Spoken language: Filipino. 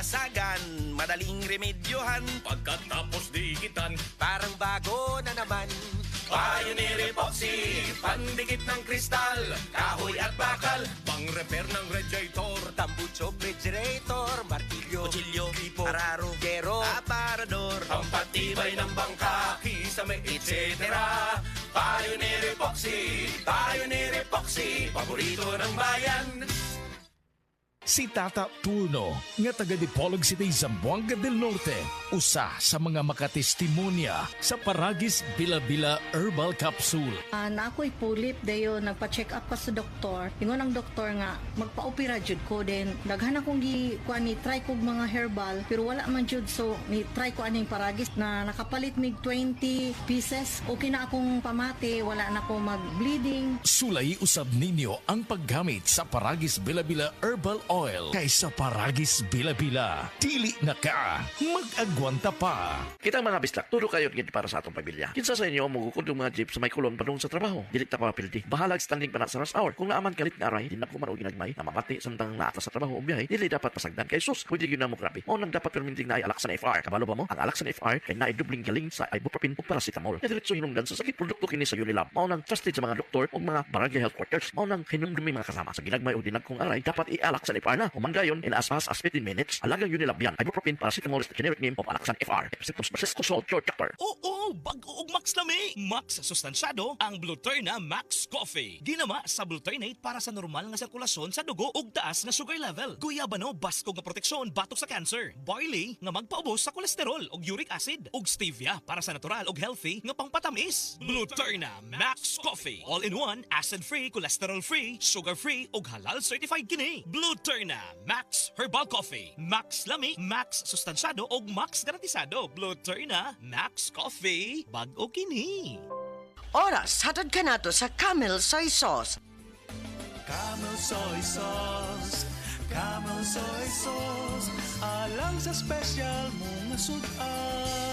basagan, madaling remedyohan. Pagkatapos dikitan, Parang bago na naman. Pioneer Epoxy, pandikit ng kristal, kahoy at bakal, pang-repair ng radiator, Tambucho, refrigerator, martilyo, kutsilyo, tipo, araro, gero, aparador. pampatibay ng bangka, kisame, etc. Pioneer Epoxy, paborito ng bayan. Si Tata Turno, nga taga Dipolog City, Zamboanga del Norte, usa sa mga makatestimonya sa Paragis Bila-Bila Herbal Capsule. Na ako'y pulip dayo nagpa-check up ka sa doktor. Ingon ang doktor nga magpa-opera jud ko din. Daghan akong ni try kog mga herbal pero wala man jud, so ni try ko aning Paragis na nakapalit mig 20 pieces. Okay na akong pamati, wala na ako mag-bleeding. Sulay usab ninyo ang paggamit sa Paragis Bila-Bila Herbal Oil kaysa Paragis Bila-Bila. Dili na ka, mag-agwanta pa. Kita mga bislak, turo kayo gid para sa atong pamilya. Kinsa sa inyo mugukod yung mga jeep sa may kulon padung sa trabaho. Dili ta pa pildi. Bahalag standing pa na sa rush hour. Kung naaman kalit nga aray, di na ko man og ginagmay na mamati samtang naata sa trabaho o biyahe, dili dapat pasagdan kay sus. Pwede gyud na mo grabe. O nang dapat perminting na ay Alaxan FR. Kabalo ba mo? Ang Alaxan FR kay naay dubling galing sa ibuprofen ug paracetamol. Diretso hinungdan sa sakit produkto kini sa Unilab. Mao nang trusted sa mga doktor ug mga barangay health workers. Mao nang hinumdumi mga kasama sa ginagmay o dinagkong aray, dapat i-Alaxan FR na. Human in as fast as 15 minutes. Alagang Unilab yan. Ibuprofen paracetamol is the generic name of Alaxan FR. Symptoms persist, consult your doctor. Oo, bago og Max lami. Max sustansyado ang Bluterna Max Coffee. Ginama sa Bluternate para sa normal nga sirkulasyon sa dugo ug taas nga sugar level. Guyabano basko nga proteksyon batok sa cancer. Barley nga magpaubos sa kolesterol ug uric acid. Ug stevia para sa natural ug healthy nga pangpatamis. Bluterna Max Coffee. All-in-one, acid-free, cholesterol-free, sugar-free ug halal certified kini. Bluterna Max Herbal Coffee. Max lami, Max sustansyado ug Max garantisado. Bluterna Max Coffee. Bag-o kini. Oras, hatod ka na to sa Camel Soy Sauce. Camel Soy Sauce, Camel Soy Sauce, alang sa special mong sudan.